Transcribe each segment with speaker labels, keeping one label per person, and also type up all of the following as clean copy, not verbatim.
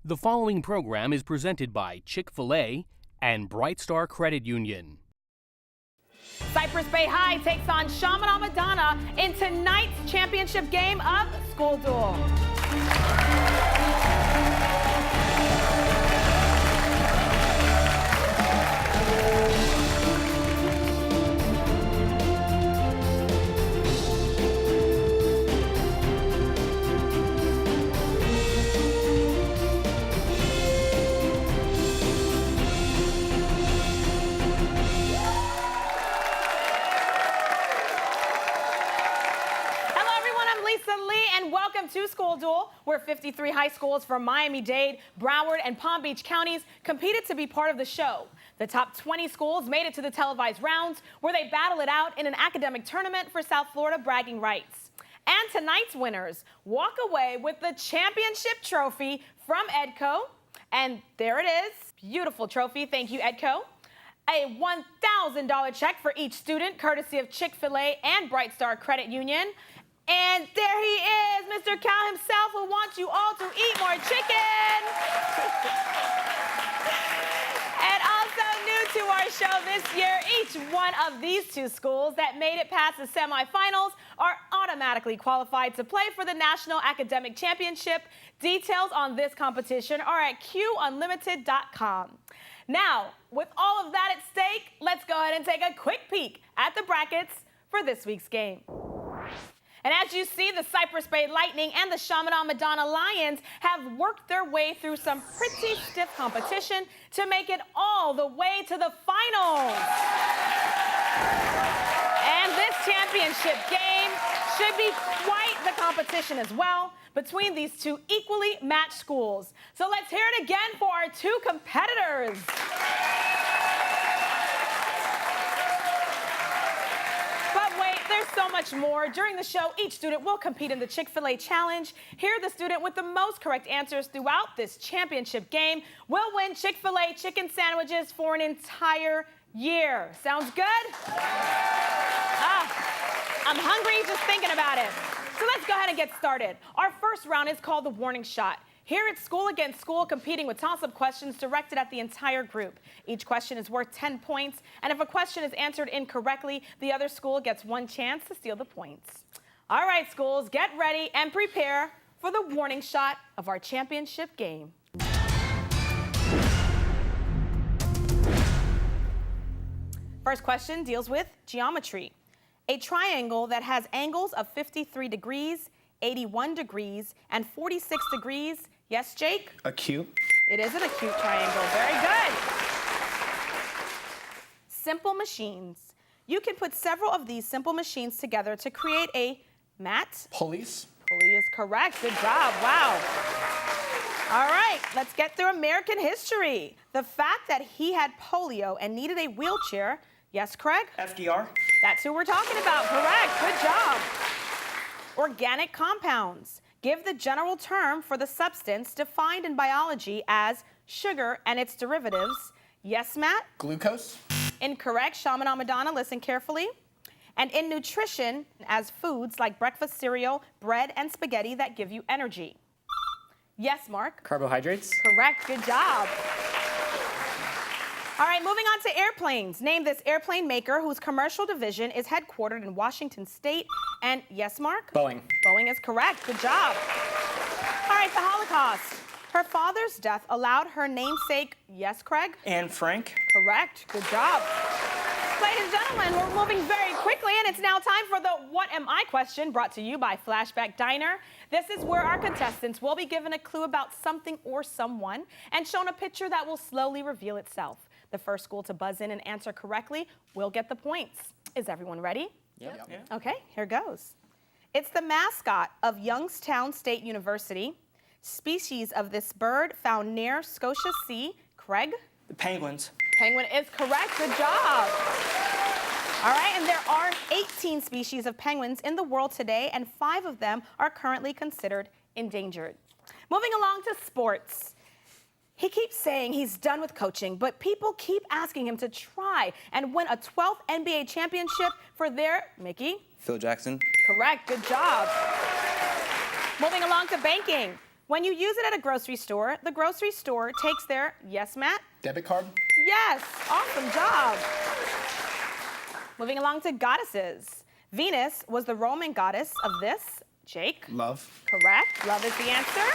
Speaker 1: The following program is presented by Chick-fil-A and Bright Star Credit Union.
Speaker 2: Cypress Bay High takes on Chaminade-Madonna in tonight's championship game of School Duel. Welcome to School Duel, where 53 high schools from Miami-Dade, Broward, and Palm Beach counties competed to be part of the show. The top 20 schools made it to the televised rounds, where they battle it out in an academic tournament for South Florida bragging rights. And tonight's winners walk away with the championship trophy from Edco. And there it is. Beautiful trophy. Thank you, Edco. A $1,000 check for each student, courtesy of Chick-fil-A and Bright Star Credit Union. And there he is, Mr. Cal himself, who wants you all to eat more chicken. And also new to our show this year, each one of these two schools that made it past the semifinals are automatically qualified to play for the National Academic Championship. Details on this competition are at QUnlimited.com. Now, with all of that at stake, let's go ahead and take a quick peek at the brackets for this week's game. And as you see, the Cypress Bay Lightning and the Chaminade-Madonna Lions have worked their way through some pretty stiff competition to make it all the way to the finals. And this championship game should be quite the competition as well between these two equally matched schools. So let's hear it again for our two competitors. There's so much more. During the show, each student will compete in the Chick-fil-A Challenge. Here, the student with the most correct answers throughout this championship game will win Chick-fil-A chicken sandwiches for an entire year. Sounds good? I'm hungry just thinking about it. So let's go ahead and get started. Our first round is called the warning shot. Here it's school against school, competing with toss-up questions directed at the entire group. Each question is worth 10 points, and if a question is answered incorrectly, the other school gets one chance to steal the points. All right, schools, get ready and prepare for the warning shot of our championship game. First question deals with geometry. A triangle that has angles of 53 degrees, 81 degrees, and 46 degrees. Yes, Jake?
Speaker 3: Acute.
Speaker 2: It is an acute triangle. Very good. Simple machines. You can put several of these simple machines together to create a mat.
Speaker 3: Police.
Speaker 2: Pulley is correct. Good job. Wow. All right, let's get through American history. The fact that he had polio and needed a wheelchair. Yes, Craig?
Speaker 3: FDR.
Speaker 2: That's who we're talking about. Correct. Good job. Organic compounds. Give the general term for the substance defined in biology as sugar and its derivatives. Yes, Matt?
Speaker 3: Glucose.
Speaker 2: Incorrect. Chaminade-Madonna, listen carefully. And in nutrition, as foods like breakfast cereal, bread, and spaghetti that give you energy. Yes, Mark?
Speaker 3: Carbohydrates.
Speaker 2: Correct. Good job. All right, moving on to airplanes. Name this airplane maker whose commercial division is headquartered in Washington State. And yes, Mark?
Speaker 3: Boeing.
Speaker 2: Boeing is correct. Good job. All right, the Holocaust. Her father's death allowed her namesake, yes, Craig?
Speaker 3: Anne Frank.
Speaker 2: Correct. Good job. Ladies and gentlemen, we're moving very quickly, and it's now time for the What Am I question, brought to you by Flashback Diner. This is where our contestants will be given a clue about something or someone and shown a picture that will slowly reveal itself. The first school to buzz in and answer correctly will get the points. Is everyone ready?
Speaker 3: Yep.
Speaker 2: Okay, here goes. It's the mascot of Youngstown State University. Species of this bird found near Scotia Sea. Craig?
Speaker 3: The penguins.
Speaker 2: Penguin is correct. Good job. All right, and there are 18 species of penguins in the world today, and 5 of them are currently considered endangered. Moving along to sports. He keeps saying he's done with coaching, but people keep asking him to try and win a 12th NBA championship for their, Mickey?
Speaker 4: Phil Jackson.
Speaker 2: Correct, good job. Moving along to banking. When you use it at a grocery store, the grocery store takes their, yes, Matt?
Speaker 3: Debit card?
Speaker 2: Yes, awesome job. Moving along to goddesses. Venus was the Roman goddess of this, Jake.
Speaker 3: Love.
Speaker 2: Correct, love is the answer.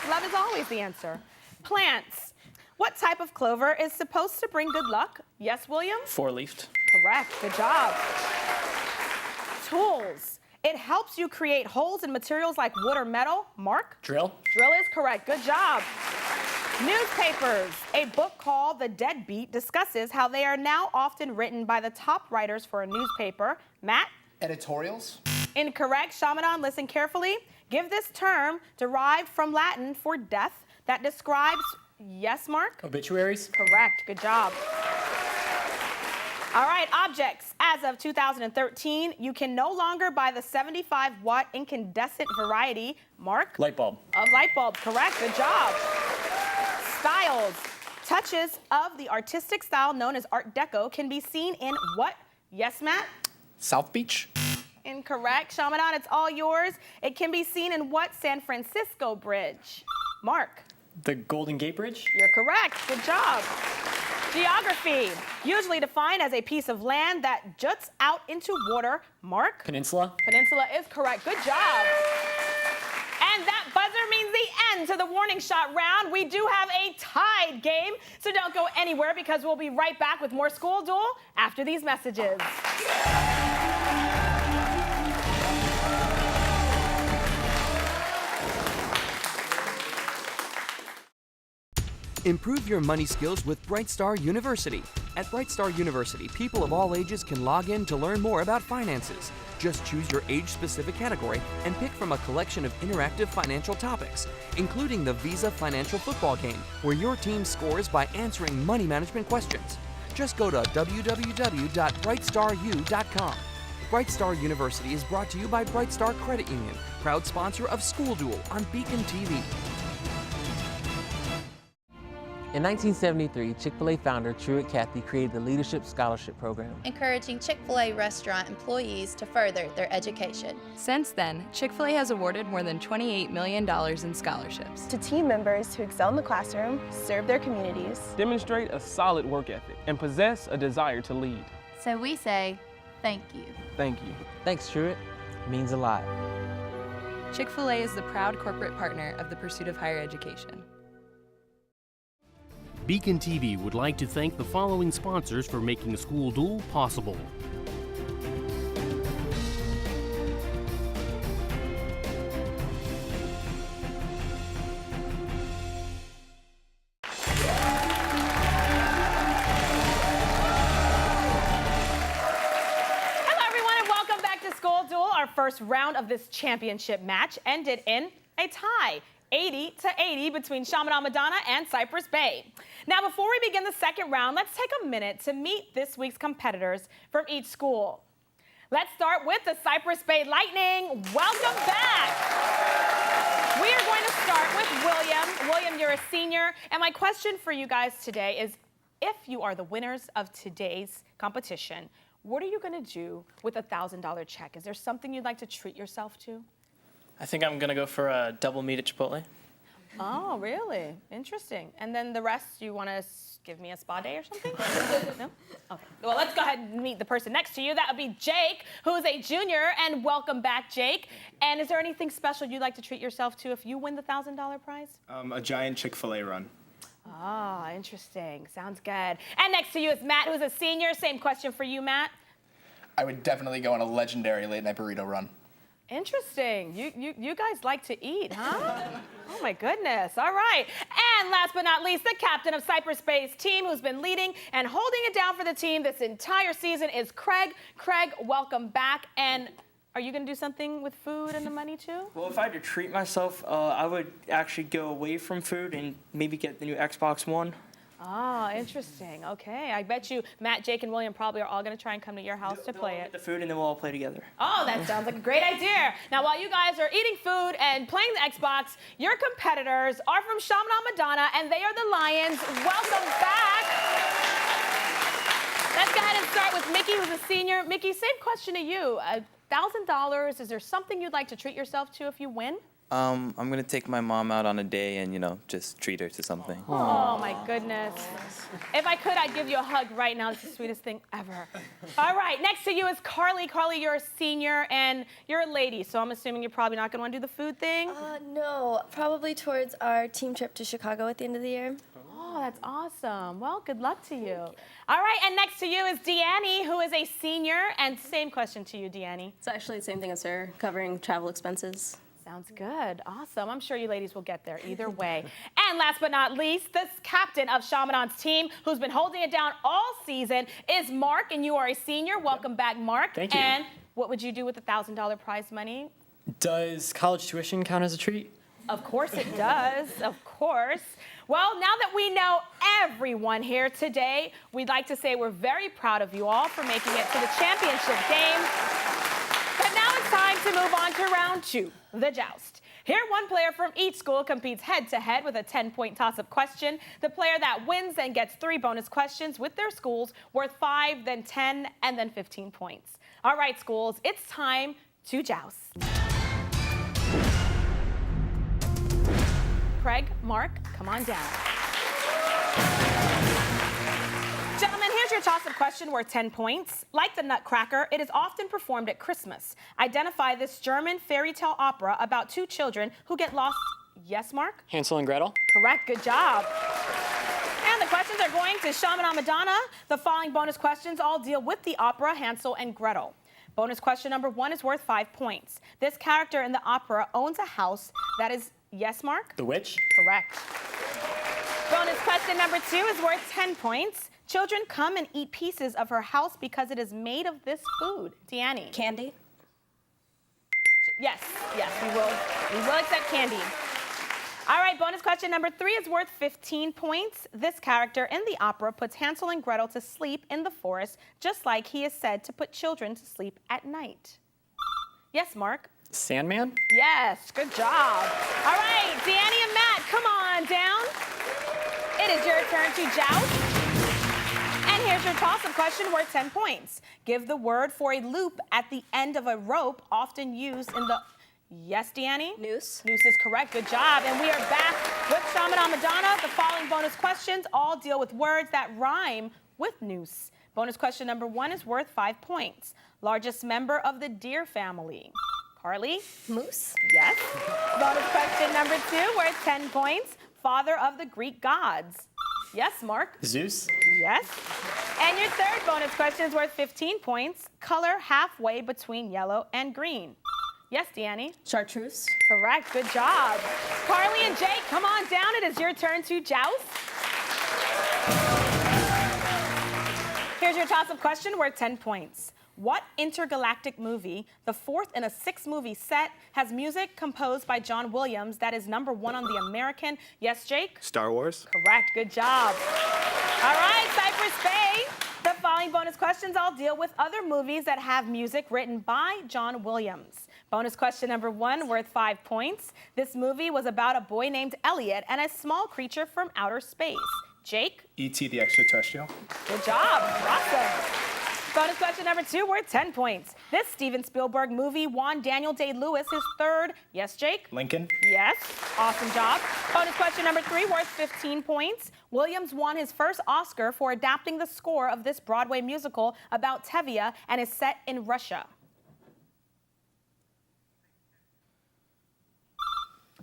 Speaker 2: Love is always the answer. Plants. What type of clover is supposed to bring good luck? Yes, William?
Speaker 4: Four-leafed.
Speaker 2: Correct, good job. Tools. It helps you create holes in materials like wood or metal. Mark?
Speaker 4: Drill.
Speaker 2: Drill is correct, good job. Newspapers. A book called The Deadbeat discusses how they are now often written by the top writers for a newspaper. Matt?
Speaker 3: Editorials?
Speaker 2: Incorrect. Chaminade, listen carefully. Give this term derived from Latin for death that describes, yes, Mark?
Speaker 4: Obituaries.
Speaker 2: Correct, good job. All right, objects. As of 2013, you can no longer buy the 75-watt incandescent variety, Mark?
Speaker 4: Light bulb.
Speaker 2: Of light bulb, correct, good job. Styles. Touches of the artistic style known as Art Deco can be seen in what? Yes, Matt?
Speaker 3: South Beach?
Speaker 2: Incorrect. Chaminade, it's all yours. It can be seen in what San Francisco bridge? Mark?
Speaker 4: The Golden Gate Bridge.
Speaker 2: You're correct. Good job. Geography. Usually defined as a piece of land that juts out into water. Mark?
Speaker 4: Peninsula.
Speaker 2: Peninsula is correct. Good job. And that buzzer means the end to the warning shot round. We do have a tied game, so don't go anywhere because we'll be right back with more School Duel after these messages.
Speaker 5: Improve your money skills with Brightstar University. At Brightstar University, people of all ages can log in to learn more about finances. Just choose your age-specific category and pick from a collection of interactive financial topics, including the Visa Financial Football Game, where your team scores by answering money management questions. Just go to www.brightstaru.com. Brightstar University is brought to you by Brightstar Credit Union, proud sponsor of School Duel on Beacon TV.
Speaker 6: In 1973, Chick-fil-A founder Truett Cathy created the Leadership Scholarship Program,
Speaker 7: encouraging Chick-fil-A restaurant employees to further their education.
Speaker 8: Since then, Chick-fil-A has awarded more than $28 million in scholarships
Speaker 9: to team members who excel in the classroom, serve their communities,
Speaker 10: demonstrate a solid work ethic, and possess a desire to lead.
Speaker 7: So we say, thank you.
Speaker 10: Thank you.
Speaker 6: Thanks, Truett. It means a lot.
Speaker 8: Chick-fil-A is the proud corporate partner of the pursuit of higher education.
Speaker 1: Beacon TV would like to thank the following sponsors for making School Duel possible.
Speaker 2: Hello, everyone, and welcome back to School Duel. Our first round of this championship match ended in a tie. 80-80 between Chaminade-Madonna and Cypress Bay. Now, before we begin the second round, let's take a minute to meet this week's competitors from each school. Let's start with the Cypress Bay Lightning. Welcome back. We are going to start with William. William, you're a senior, and my question for you guys today is, if you are the winners of today's competition, what are you going to do with a $1,000 check? Is there something you'd like to treat yourself to?
Speaker 4: I think I'm gonna go for a double meat at Chipotle.
Speaker 2: Oh, really? Interesting. And then the rest, you want to give me a spa day or something? No? Okay. Well, let's go ahead and meet the person next to you. That would be Jake, who's a junior, and welcome back, Jake. And is there anything special you'd like to treat yourself to if you win the $1,000 prize?
Speaker 3: A giant Chick-fil-A run.
Speaker 2: Ah, interesting. Sounds good. And next to you is Matt, who's a senior. Same question for you, Matt.
Speaker 3: I would definitely go on a legendary late-night burrito run.
Speaker 2: Interesting. You guys like to eat, huh? Oh my goodness. All right. And last but not least, the captain of Cypress Bay's team, who's been leading and holding it down for the team this entire season, is Craig. Craig, welcome back. And are you going to do something with food and the money too?
Speaker 4: Well, if I had to treat myself, I would actually go away from food and maybe get the new Xbox One.
Speaker 2: Ah, interesting. Okay. I bet you Matt, Jake, and William probably are all going to try and come to your house to play it.
Speaker 4: The food, and then we'll all play together.
Speaker 2: Oh, that sounds like a great idea. Now, while you guys are eating food and playing the Xbox, your competitors are from Chaminade-Madonna, and they are the Lions. Welcome back. Let's go ahead and start with Mickey, who's a senior. Mickey, same question to you. $1,000, is there something you'd like to treat yourself to if you win?
Speaker 11: I'm gonna take my mom out on a day and, just treat her to something.
Speaker 2: Oh my goodness. If I could, I'd give you a hug right now. It's the sweetest thing ever. All right, next to you is Carly. Carly, you're a senior and you're a lady, so I'm assuming you're probably not gonna wanna do the food thing?
Speaker 12: No, probably towards our team trip to Chicago at the end of the year.
Speaker 2: Oh, that's awesome. Well, good luck to you. All right, and next to you is Deannie, who is a senior, and same question to you, Deannie.
Speaker 13: It's actually the same thing as her, covering travel expenses.
Speaker 2: Sounds good. Awesome. I'm sure you ladies will get there either way. And last but not least, the captain of Chaminade team, who's been holding it down all season, is Mark, and you are a senior. Welcome back, Mark.
Speaker 14: Thank you.
Speaker 2: And what would you do with the $1,000 prize money?
Speaker 14: Does college tuition count as a treat?
Speaker 2: Of course it does. Of course. Well, now that we know everyone here today, we'd like to say we're very proud of you all for making it to the championship game. But now it's time to move on to round 2, the joust. Here, one player from each school competes head-to-head with a 10-point toss-up question. The player that wins then gets 3 bonus questions with their schools worth 5, then 10, and then 15 points. All right, schools, it's time to joust. Craig, Mark, come on down. Gentlemen, here's your toss-up question worth 10 points. Like the Nutcracker, it is often performed at Christmas. Identify this German fairy tale opera about 2 children who get lost. Yes, Mark?
Speaker 14: Hansel and Gretel?
Speaker 2: Correct, good job. And the questions are going to Chaminade-Madonna. The following bonus questions all deal with the opera Hansel and Gretel. Bonus question number 1 is worth 5 points. This character in the opera owns a house that is, yes, Mark?
Speaker 14: The witch?
Speaker 2: Correct. Bonus question number 2 is worth 10 points. Children come and eat pieces of her house because it is made of this food. Deannie.
Speaker 13: Candy?
Speaker 2: Yes, we will accept candy. All right, bonus question number 3 is worth 15 points. This character in the opera puts Hansel and Gretel to sleep in the forest, just like he is said to put children to sleep at night. Yes, Mark?
Speaker 14: Sandman?
Speaker 2: Yes, good job. All right, Deannie and Matt, come on down. It is your turn to joust. And here's your toss-up question worth 10 points. Give the word for a loop at the end of a rope, often used in the... Yes, Deannie?
Speaker 13: Noose.
Speaker 2: Noose is correct. Good job. And we are back with Chaminade-Madonna. The following bonus questions all deal with words that rhyme with noose. Bonus question number 1 is worth 5 points. Largest member of the deer family. Carly?
Speaker 13: Moose.
Speaker 2: Yes. Bonus question number 2 worth 10 points. Father of the Greek gods. Yes, Mark?
Speaker 14: Zeus?
Speaker 2: Yes. And your third bonus question is worth 15 points. Color halfway between yellow and green. Yes, Deannie?
Speaker 13: Chartreuse.
Speaker 2: Correct. Good job. Carly and Jake, come on down. It is your turn to joust. Here's your toss-up question worth 10 points. What intergalactic movie, the 4th in a 6-movie set, has music composed by John Williams that is number 1 on the American? Yes, Jake?
Speaker 14: Star Wars?
Speaker 2: Correct. Good job. All right, Cypress Bay. The following bonus questions all deal with other movies that have music written by John Williams. Bonus question number 1 worth 5 points. This movie was about a boy named Elliot and a small creature from outer space. Jake?
Speaker 3: E.T. the Extraterrestrial.
Speaker 2: Good job. Awesome. Bonus question number 2 worth 10 points. This Steven Spielberg movie won Daniel Day-Lewis his 3rd. Yes, Jake?
Speaker 3: Lincoln.
Speaker 2: Yes. Awesome job. Bonus question number 3 worth 15 points. Williams won his first Oscar for adapting the score of this Broadway musical about Tevye and is set in Russia.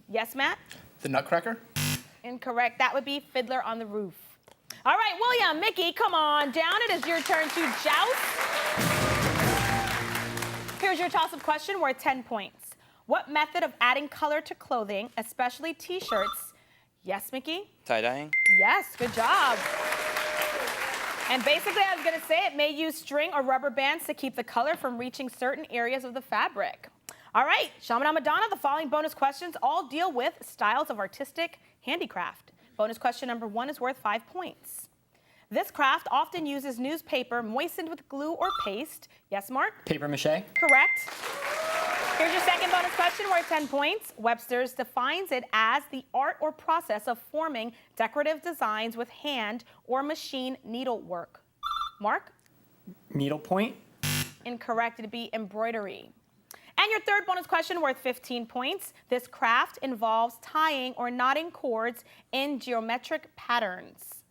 Speaker 2: Yes, Matt?
Speaker 3: The Nutcracker.
Speaker 2: Incorrect. That would be Fiddler on the Roof. All right, William, Mickey, come on down. It is your turn to joust. Here's your toss-up question worth 10 points. What method of adding color to clothing, especially T-shirts? Yes, Mickey?
Speaker 11: Tie-dyeing?
Speaker 2: Yes, good job. And basically, I was going to say it may use string or rubber bands to keep the color from reaching certain areas of the fabric. All right, Chaminade-Madonna, the following bonus questions all deal with styles of artistic handicraft. Bonus question number 1 is worth 5 points. This craft often uses newspaper moistened with glue or paste. Yes, Mark?
Speaker 14: Paper mache?
Speaker 2: Correct. Here's your second bonus question worth 10 points. Webster's defines it as the art or process of forming decorative designs with hand or machine needlework. Mark?
Speaker 14: Needlepoint?
Speaker 2: Incorrect. It'd be embroidery. And your third bonus question worth 15 points. This craft involves tying or knotting cords in geometric patterns.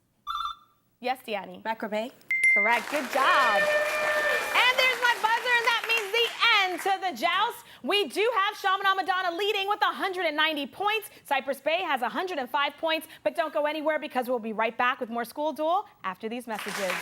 Speaker 2: Yes, Deanne?
Speaker 13: Macrame.
Speaker 2: Correct. Good job. And there's my buzzer, and that means the end to the joust. We do have Chaminade-Madonna leading with 190 points. Cypress Bay has 105 points, but don't go anywhere because we'll be right back with more School Duel after these messages.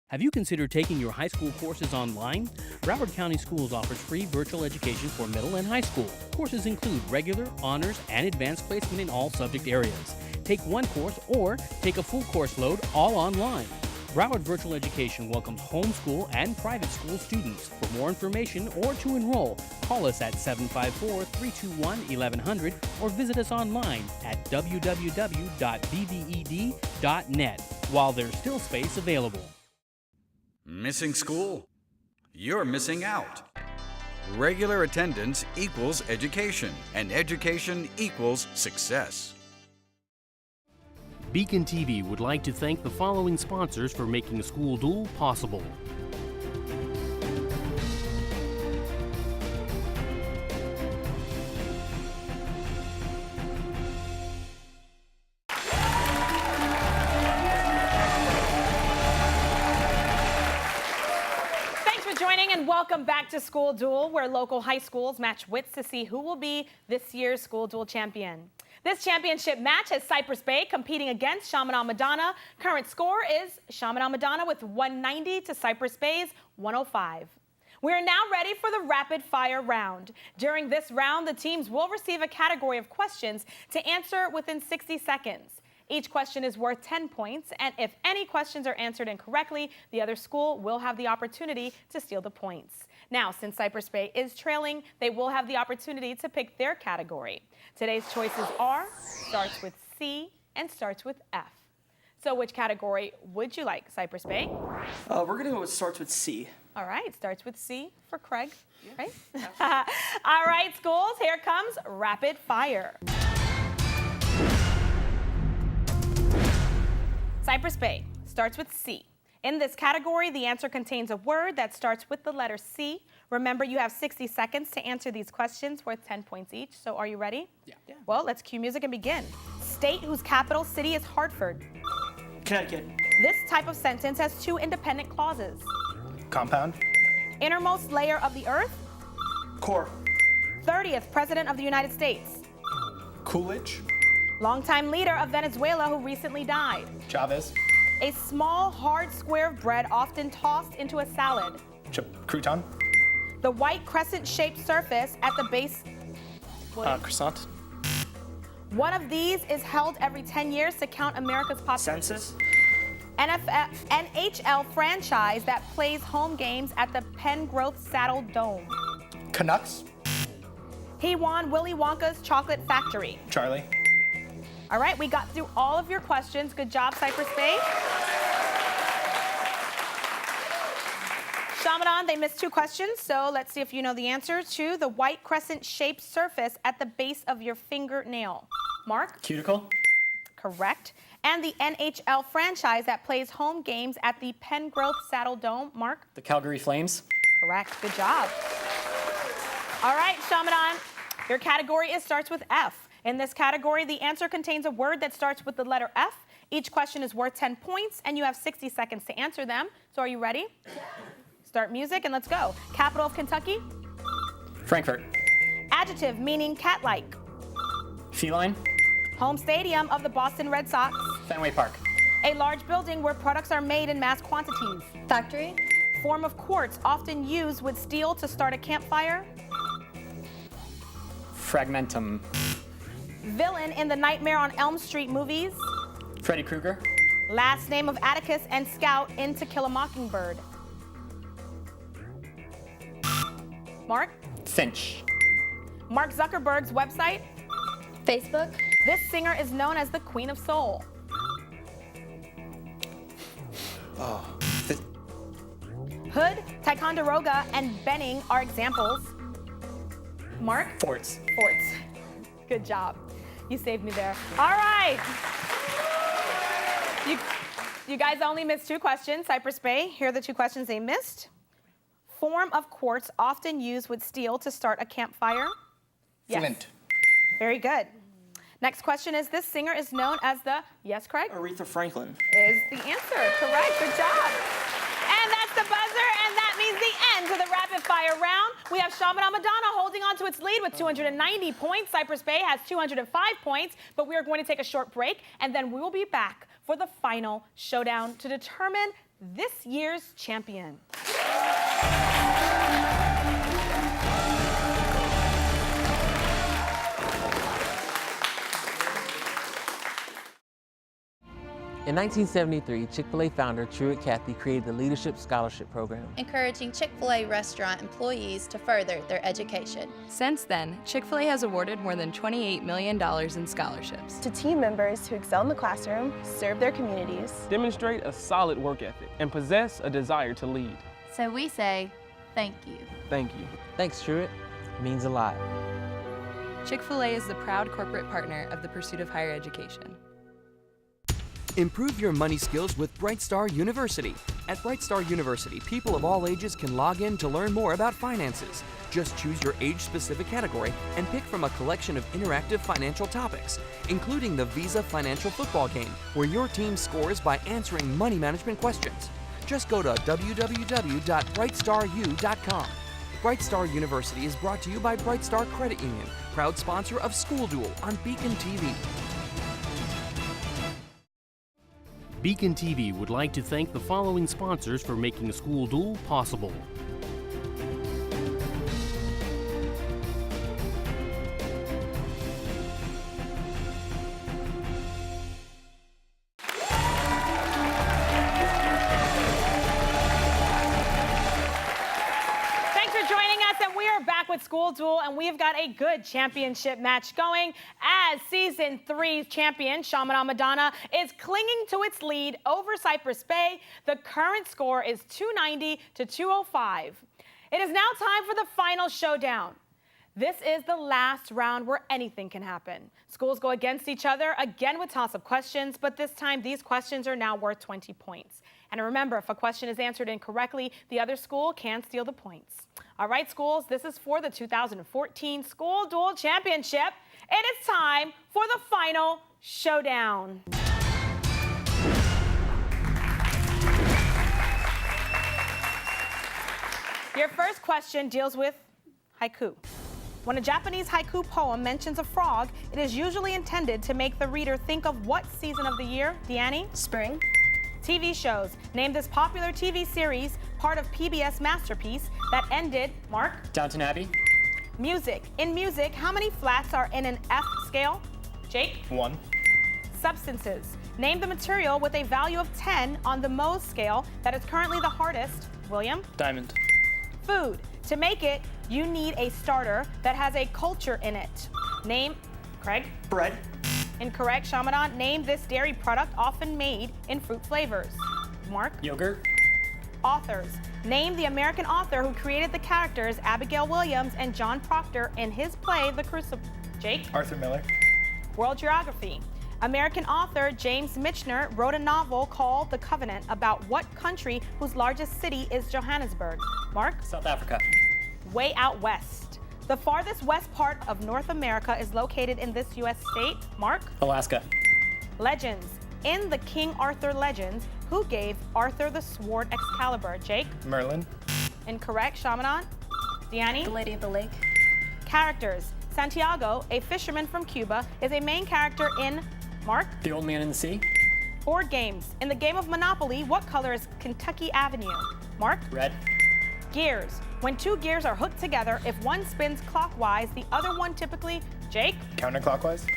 Speaker 1: Have you considered taking your high school courses online? Broward County Schools offers free virtual education for middle and high school. Courses include regular, honors, and advanced placement in all subject areas. Take one course or take a full course load all online. Broward Virtual Education welcomes homeschool and private school students. For more information or to enroll, call us at 754-321-1100 or visit us online at www.bved.net while there's still space available.
Speaker 15: Missing school? You're missing out. Regular attendance equals education, and education equals success.
Speaker 1: Beacon TV would like to thank the following sponsors for making School Duel possible.
Speaker 2: And welcome back to School Duel, where local high schools match wits to see who will be this year's School Duel champion. This championship match has Cypress Bay competing against Chaminade-Madonna. Current score is Chaminade-Madonna with 190 to Cypress Bay's 105. We are now ready for the rapid fire round. During this round, the teams will receive a category of questions to answer within 60 seconds. Each question is worth 10 points, and if any questions are answered incorrectly, the other school will have the opportunity to steal the points. Now, since Cypress Bay is trailing, they will have the opportunity to pick their category. Today's choices are, starts with C and starts with F. So which category would you like, Cypress Bay?
Speaker 4: We're going to go with starts with C.
Speaker 2: All right, starts with C for Craig, right? All right, schools, here comes rapid fire. Cypress Bay starts with C. In this category, the answer contains a word that starts with the letter C. Remember, you have 60 seconds to answer these questions worth 10 points each. So are you ready? Yeah. Well, let's cue music and begin. State whose capital city is Hartford.
Speaker 4: Connecticut.
Speaker 2: This type of sentence has two independent clauses.
Speaker 3: Compound.
Speaker 2: Innermost layer of the earth.
Speaker 4: Core.
Speaker 2: 30th President of the United States.
Speaker 3: Coolidge.
Speaker 2: Longtime leader of Venezuela who recently died.
Speaker 3: Chavez.
Speaker 2: A small, hard square of bread often tossed into a salad.
Speaker 3: Crouton.
Speaker 2: The white crescent-shaped surface at the base.
Speaker 14: Croissant.
Speaker 2: One of these is held every 10 years to count America's population.
Speaker 4: Census.
Speaker 2: NHL franchise that plays home games at the Pengrowth Saddle Dome.
Speaker 3: Canucks.
Speaker 2: He won Willy Wonka's Chocolate Factory.
Speaker 3: Charlie.
Speaker 2: All right, we got through all of your questions. Good job, Cypress Bay. Chaminade, they missed two questions, so let's see if you know the answer to the white crescent-shaped surface at the base of your fingernail. Mark?
Speaker 14: Cuticle.
Speaker 2: Correct. And the NHL franchise that plays home games at the Pengrowth Saddle Dome. Mark?
Speaker 14: The Calgary Flames.
Speaker 2: Correct. Good job. All right, Chaminade, your category starts with F. In this category, the answer contains a word that starts with the letter F. Each question is worth 10 points, and you have 60 seconds to answer them. So are you ready? Start music, and let's go. Capital of Kentucky?
Speaker 14: Frankfurt.
Speaker 2: Adjective meaning cat-like.
Speaker 14: Feline.
Speaker 2: Home stadium of the Boston Red Sox.
Speaker 14: Fenway Park.
Speaker 2: A large building where products are made in mass quantities.
Speaker 12: Factory.
Speaker 2: Form of quartz often used with steel to start a campfire.
Speaker 14: Fragmentum.
Speaker 2: Villain in the Nightmare on Elm Street movies.
Speaker 14: Freddy Krueger.
Speaker 2: Last name of Atticus and Scout in To Kill a Mockingbird. Mark?
Speaker 14: Finch.
Speaker 2: Mark Zuckerberg's website?
Speaker 12: Facebook.
Speaker 2: This singer is known as the Queen of Soul. Hood, Ticonderoga, and Benning are examples. Mark?
Speaker 14: Forts.
Speaker 2: Forts. Good job. You saved me there. All right. You guys only missed 2 questions. Cypress Bay, here are the 2 questions they missed. Form of quartz often used with steel to start a campfire? Yes.
Speaker 3: Flint.
Speaker 2: Very good. Next question is, this singer is known as the, yes, Craig?
Speaker 4: Aretha Franklin.
Speaker 2: Is the answer. Correct, good job. And that's the buzzer, and that means the end to the rapid fire round. We have Chaminade-Madonna holding on to its lead with 290 points. Cypress Bay has 205 points, but we are going to take a short break, and then we will be back for the final showdown to determine this year's champion.
Speaker 6: In 1973, Chick-fil-A founder Truett Cathy created the Leadership Scholarship Program,
Speaker 7: encouraging Chick-fil-A restaurant employees to further their education.
Speaker 8: Since then, Chick-fil-A has awarded more than $28 million in scholarships
Speaker 9: To team members who excel in the classroom, serve their communities,
Speaker 10: demonstrate a solid work ethic, and possess a desire to lead.
Speaker 12: So we say, thank you.
Speaker 10: Thank you.
Speaker 6: Thanks, Truett. It means a lot.
Speaker 8: Chick-fil-A is the proud corporate partner of the pursuit of higher education.
Speaker 5: Improve your money skills with Bright Star University. At Bright Star University, people of all ages can log in to learn more about finances. Just choose your age-specific category and pick from a collection of interactive financial topics, including the Visa Financial Football Game, where your team scores by answering money management questions. Just go to www.brightstaru.com. Bright Star University is brought to you by Bright Star Credit Union, proud sponsor of School Duel on Beacon TV.
Speaker 1: Beacon TV would like to thank the following sponsors for making School Duel possible.
Speaker 2: With School Duel, and we've got a good championship match going as Season 3's champion, Chaminade-Madonna, is clinging to its lead over Cypress Bay. The current score is 290 to 205. It is now time for the final showdown. This is the last round where anything can happen. Schools go against each other, again with toss-up questions, but this time these questions are now worth 20 points. And remember, if a question is answered incorrectly, the other school can steal the points. All right, schools, this is for the 2014 School Duel Championship. It is time for the final showdown. Your first question deals with haiku. When a Japanese haiku poem mentions a frog, it is usually intended to make the reader think of what season of the year? Deannie?
Speaker 13: Spring.
Speaker 2: TV shows. Name this popular TV series, part of PBS Masterpiece, that ended, Mark?
Speaker 14: Downton Abbey.
Speaker 2: Music. In music, how many flats are in an F scale? Jake?
Speaker 14: 1.
Speaker 2: Substances. Name the material with a value of 10 on the Mohs scale that is currently the hardest. William?
Speaker 14: Diamond.
Speaker 2: Food. To make it, you need a starter that has a culture in it. Name, Craig?
Speaker 4: Bread.
Speaker 2: Incorrect. Chaminade, name this dairy product often made in fruit flavors. Mark?
Speaker 14: Yogurt.
Speaker 2: Authors. Name the American author who created the characters Abigail Williams and John Proctor in his play, The Crucible. Jake?
Speaker 3: Arthur Miller.
Speaker 2: World Geography. American author James Michener wrote a novel called The Covenant about what country whose largest city is Johannesburg. Mark?
Speaker 14: South Africa.
Speaker 2: Way out west. The farthest west part of North America is located in this U.S. state. Mark?
Speaker 14: Alaska.
Speaker 2: Legends. In the King Arthur legends, who gave Arthur the sword Excalibur? Jake?
Speaker 3: Merlin.
Speaker 2: Incorrect. Chaminade? Deannie?
Speaker 13: The Lady of the Lake.
Speaker 2: Characters. Santiago, a fisherman from Cuba, is a main character in Mark?
Speaker 14: The Old Man in the Sea.
Speaker 2: Board games. In the game of Monopoly, what color is Kentucky Avenue? Mark?
Speaker 14: Red.
Speaker 2: Gears. When 2 gears are hooked together, if one spins clockwise, the other one typically, Jake?
Speaker 3: Counterclockwise.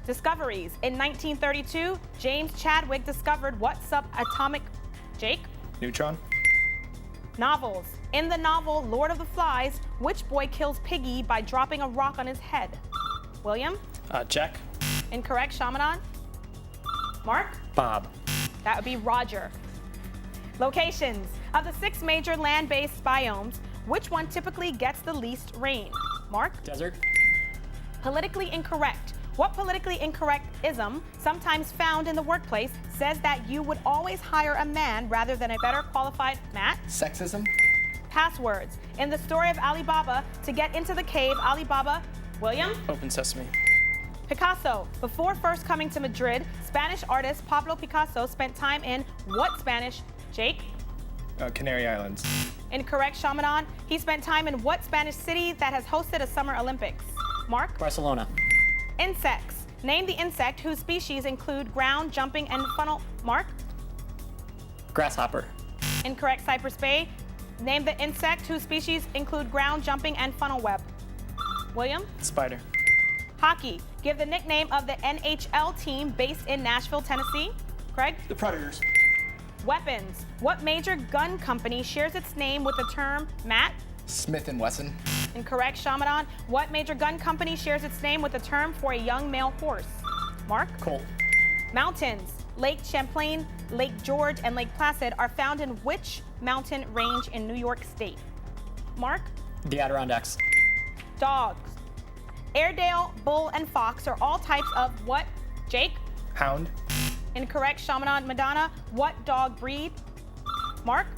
Speaker 2: Discoveries. In 1932, James Chadwick discovered what subatomic, Jake?
Speaker 3: Neutron.
Speaker 2: Novels. In the novel Lord of the Flies, which boy kills Piggy by dropping a rock on his head? William?
Speaker 14: Jack.
Speaker 2: Incorrect. Chaminade? Mark?
Speaker 14: Bob.
Speaker 2: That would be Roger. Locations. Of the 6 major land-based biomes, which one typically gets the least rain? Mark?
Speaker 14: Desert.
Speaker 2: Politically incorrect. What politically incorrect ism, sometimes found in the workplace, says that you would always hire a man rather than a better qualified Matt?
Speaker 3: Sexism.
Speaker 2: Passwords. In the story of Alibaba, to get into the cave, Alibaba, William?
Speaker 4: Open sesame.
Speaker 2: Picasso. Before first coming to Madrid, Spanish artist Pablo Picasso spent time in what Spanish? Jake?
Speaker 14: Canary Islands.
Speaker 2: Incorrect, Chaminade. He spent time in what Spanish city that has hosted a Summer Olympics? Mark?
Speaker 14: Barcelona.
Speaker 2: Insects. Name the insect whose species include ground, jumping, and funnel. Mark?
Speaker 14: Grasshopper.
Speaker 2: Incorrect, Cypress Bay. Name the insect whose species include ground, jumping, and funnel web. William?
Speaker 14: Spider.
Speaker 2: Hockey. Give the nickname of the NHL team based in Nashville, Tennessee. Craig?
Speaker 14: The Predators.
Speaker 2: Weapons. What major gun company shares its name with the term Matt?
Speaker 3: Smith & Wesson.
Speaker 2: Incorrect, Chaminade. What major gun company shares its name with the term for a young male horse? Mark?
Speaker 14: Colt.
Speaker 2: Mountains. Lake Champlain, Lake George, and Lake Placid are found in which mountain range in New York State? Mark?
Speaker 14: The Adirondacks.
Speaker 2: Dogs. Airedale, bull, and fox are all types of what? Jake?
Speaker 14: Hound.
Speaker 2: Incorrect, Chaminade-Madonna. What dog breed? Mark?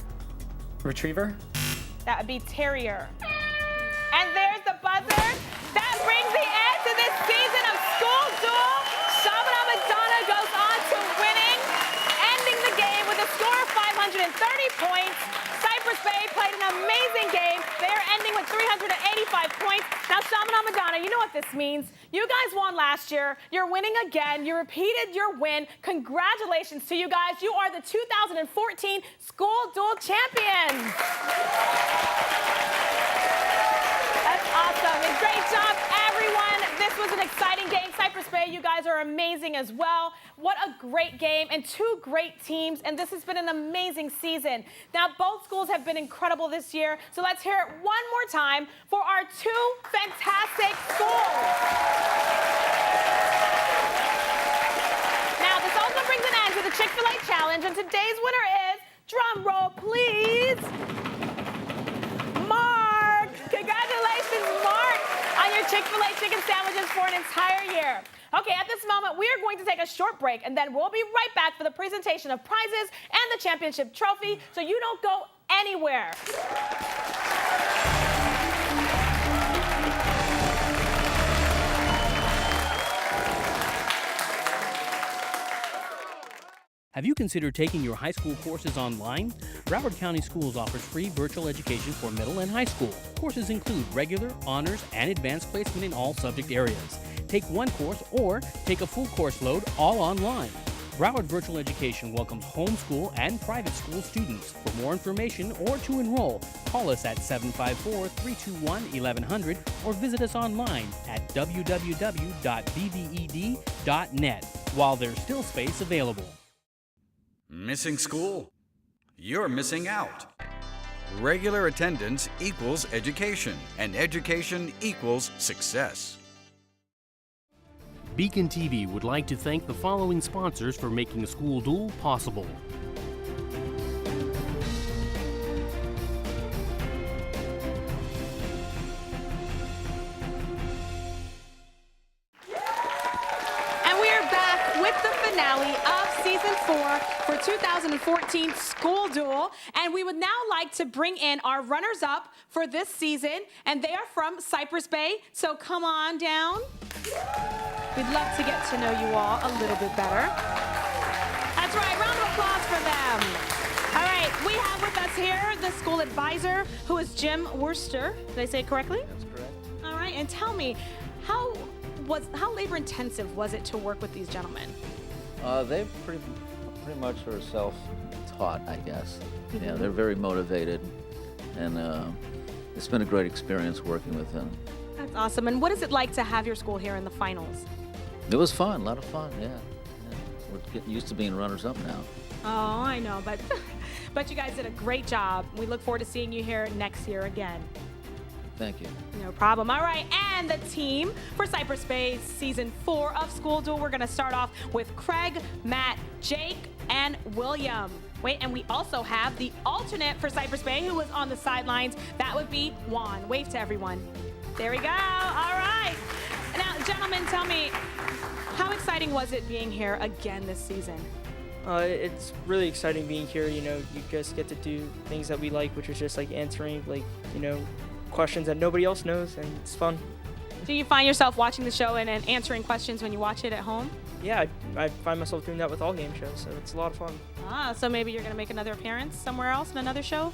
Speaker 14: Retriever.
Speaker 2: That would be terrier. And there's the buzzer. That brings the end to this season of School Duel. Chaminade-Madonna goes on to winning, ending the game with a score of 530 points. Cypress Bay played an amazing game. They are ending with 385 points. Now, Chaminade-Madonna, you know what this means. You guys won last year. You're winning again. You repeated your win. Congratulations to you guys. You are the 2014 School Duel Champions. That's awesome. And great job, everyone. This was an exciting game. Cypress Bay, you guys are amazing as well. What a great game and two great teams. And this has been an amazing season. Now, both schools have been incredible this year. So let's hear it one more time for our two fantastic schools. Now, this also brings an end to the Chick-fil-A Challenge. And today's winner is, drum roll, please, Mark. Congratulations, Mark, on your Chick-fil-A chicken sandwiches for an entire year. Okay, at this moment, we are going to take a short break, and then we'll be right back for the presentation of prizes and the championship trophy, so you don't go anywhere.
Speaker 1: Have you considered taking your high school courses online? Broward County Schools offers free virtual education for middle and high school. Courses include regular, honors, and advanced placement in all subject areas. Take one course or take a full course load all online. Broward Virtual Education welcomes homeschool and private school students. For more information or to enroll, call us at 754-321-1100 or visit us online at www.bved.net while there's still space available.
Speaker 15: Missing school? You're missing out. Regular attendance equals education, and education equals success.
Speaker 1: Beacon TV would like to thank the following sponsors for making School Duel possible.
Speaker 2: And we are back with the finale of Season 4 for 2014 School Duel. And we would now like to bring in our runners-up for this season. And they are from Cypress Bay, so come on down. We'd love to get to know you all a little bit better. That's right, round of applause for them. All right, we have with us here the school advisor, who is Jim Worcester. Did I say it correctly?
Speaker 16: That's correct.
Speaker 2: All right, and tell me, how labor intensive was it to work with these gentlemen?
Speaker 16: They pretty much are self-taught, I guess. Yeah, they're very motivated, and it's been a great experience working with them.
Speaker 2: That's awesome. And what is it like to have your school here in the finals?
Speaker 16: It was fun, a lot of fun, yeah. We're getting used to being runners-up now.
Speaker 2: Oh, I know, but you guys did a great job. We look forward to seeing you here next year again.
Speaker 16: Thank you.
Speaker 2: No problem. All right, and the team for Cypress Bay's Season 4 of School Duel. We're going to start off with Craig, Matt, Jake, and William. Wait, and we also have the alternate for Cypress Bay who was on the sidelines. That would be Juan. Wave to everyone. There we go. All right. Now, gentlemen, tell me, how exciting was it being here again this season?
Speaker 4: It's really exciting being here. You know, you just get to do things that we like, which is just like answering, like, you know, questions that nobody else knows, and it's fun.
Speaker 2: Do you find yourself watching the show and answering questions when you watch it at home?
Speaker 4: Yeah, I find myself doing that with all game shows, so it's a lot of fun.
Speaker 2: So maybe you're going to make another appearance somewhere else in another show?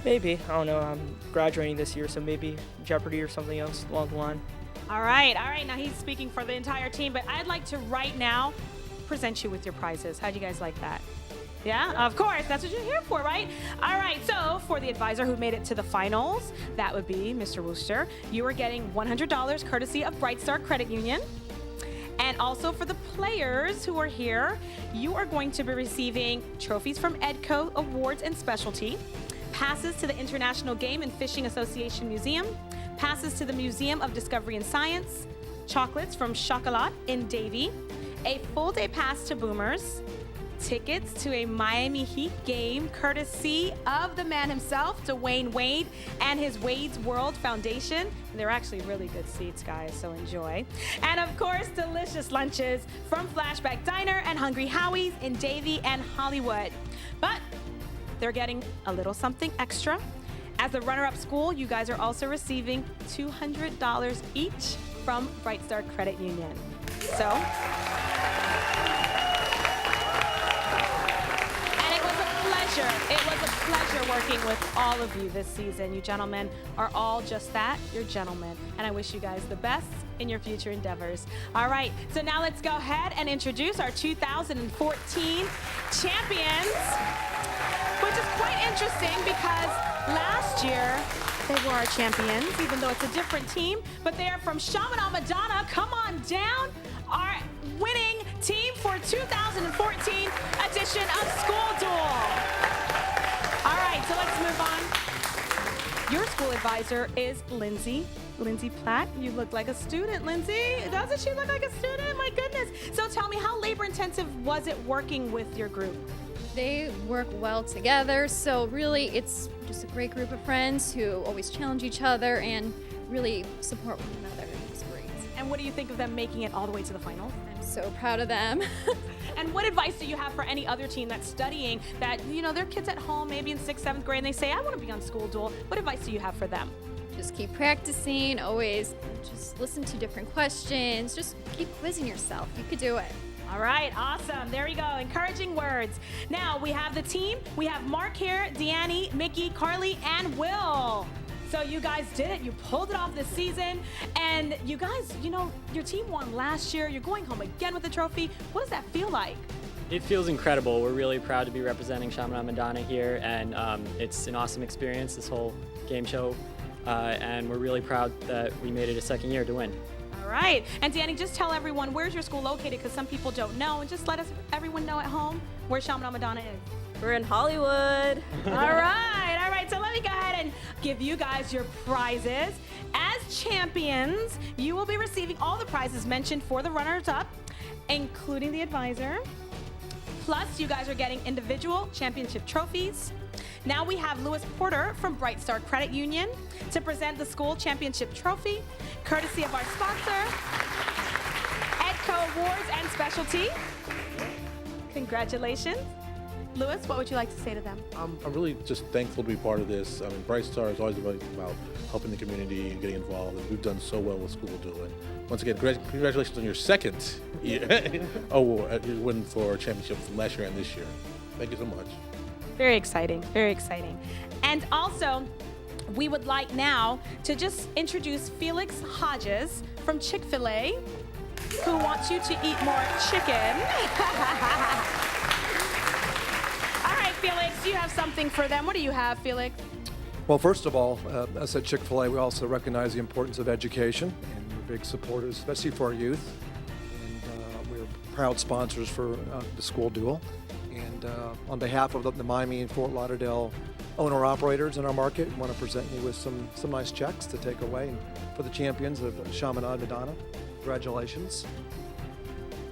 Speaker 4: Maybe. I don't know. I'm graduating this year, so maybe Jeopardy or something else along the line.
Speaker 2: All right. Now he's speaking for the entire team, but I'd like to right now present you with your prizes. How do you guys like that? Yeah, of course. That's what you're here for, right? All right. So for the advisor who made it to the finals, that would be Mr. Wooster. You are getting $100 courtesy of Bright Star Credit Union. And also for the players who are here, you are going to be receiving trophies from Edco Awards and Specialty, passes to the International Game and Fishing Association Museum, passes to the Museum of Discovery and Science, chocolates from Chocolat in Davie, a full day pass to Boomers, tickets to a Miami Heat game courtesy of the man himself, Dwayne Wade, and his Wade's World Foundation. And they're actually really good seats, guys, so enjoy. And of course, delicious lunches from Flashback Diner and Hungry Howie's in Davie and Hollywood. But they're getting a little something extra. As the runner-up school, you guys are also receiving $200 each from Bright Star Credit Union. So, it was a pleasure working with all of you this season. You gentlemen are all just that. You're gentlemen. And I wish you guys the best in your future endeavors. All right, so now let's go ahead and introduce our 2014 champions, which is quite interesting because last year they were our champions, even though it's a different team, but they are from Chaminade-Madonna. Come on down. Our winning team for 2014 edition of School Duel. All right, so let's move on. Your school advisor is Lindsay Platt. You look like a student, Lindsay. Doesn't she look like a student? My goodness. So tell me, how labor intensive was it working with your group?
Speaker 17: They work well together, so really it's just a great group of friends who always challenge each other and really support one another. It's great.
Speaker 2: And what do you think of them making it all the way to the finals?
Speaker 17: I'm so proud of them.
Speaker 2: And what advice do you have for any other team that's studying that, you know, their kids at home, maybe in 6th, 7th grade, and they say, I want to be on School Duel. What advice do you have for them?
Speaker 17: Just keep practicing, always just listen to different questions, just keep quizzing yourself. You could do it.
Speaker 2: All right, awesome. There we go. Encouraging words. Now we have the team. We have Mark here, Deanne, Mickey, Carly, and Will. So you guys did it. You pulled it off this season. And you guys, you know, your team won last year. You're going home again with the trophy. What does that feel like?
Speaker 18: It feels incredible. We're really proud to be representing Chaminade-Madonna here, and it's an awesome experience, this whole game show. And we're really proud that we made it a second year to win.
Speaker 2: All right. And Danny, just tell everyone, where's your school located? Because some people don't know. And just let everyone know at home where Chaminade-Madonna is.
Speaker 13: We're in Hollywood.
Speaker 2: All right. All right. So let me go ahead and give you guys your prizes. As champions, you will be receiving all the prizes mentioned for the runners-up, including the advisor. Plus, you guys are getting individual championship trophies. Now we have Lewis Porter from Bright Star Credit Union to present the school championship trophy, courtesy of our sponsor, Edco Awards and Specialty. Congratulations. Lewis, what would you like to say to them?
Speaker 19: I'm really just thankful to be part of this. I mean, Bright Star is always about helping the community and getting involved, and we've done so well with School Duel. And once again, congratulations on your second award, your win for championship last year and this year. Thank you so much.
Speaker 2: Very exciting, very exciting. And also, we would like now to just introduce Felix Hodges from Chick-fil-A, who wants you to eat more chicken. All right, Felix, you have something for them. What do you have, Felix?
Speaker 20: Well, first of all, as at Chick-fil-A, we also recognize the importance of education, and we're big supporters, especially for our youth. And we're proud sponsors for the School Duel. And on behalf of the Miami and Fort Lauderdale owner-operators in our market, we want to present you with some nice checks to take away. And for the champions of Chaminade-Madonna, congratulations.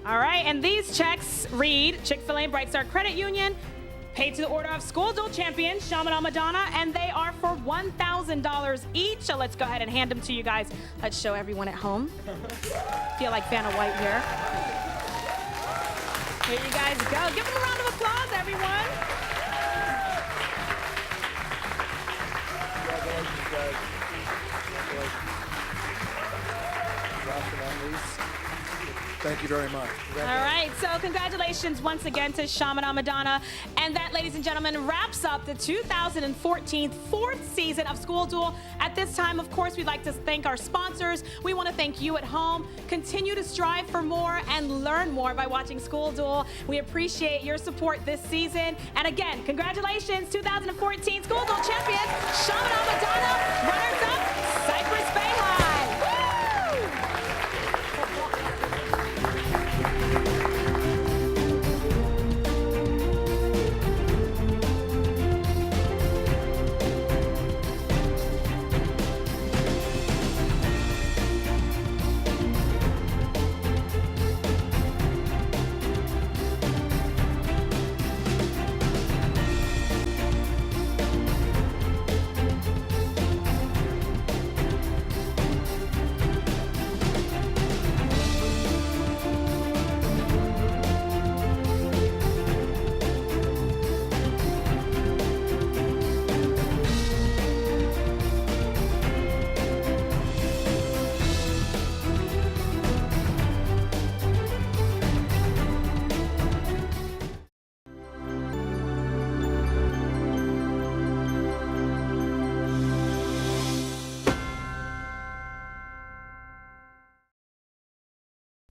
Speaker 2: All right, and these checks read Chick-fil-A and Bright Star Credit Union, Paid to the order of School Duel Champions, Chaminade-Madonna, and they are for $1,000 each. So let's go ahead and hand them to you guys. Let's show everyone at home. Feel like Vanna White here. Here you guys go. Give them a round of applause, everyone.
Speaker 20: Congratulations, guys. Congratulations. Thank you very much.
Speaker 2: All right, so congratulations once again to Chaminade-Madonna. And that, ladies and gentlemen, wraps up the 2014 fourth season of School Duel. At this time, of course, we'd like to thank our sponsors. We want to thank you at home. Continue to strive for more and learn more by watching School Duel. We appreciate your support this season. And again, congratulations, 2014 School Duel champions, Chaminade-Madonna, runners-up, Cypress Bay High.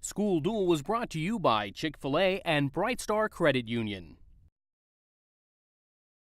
Speaker 1: School Duel was brought to you by Chick-fil-A and Bright Star Credit Union.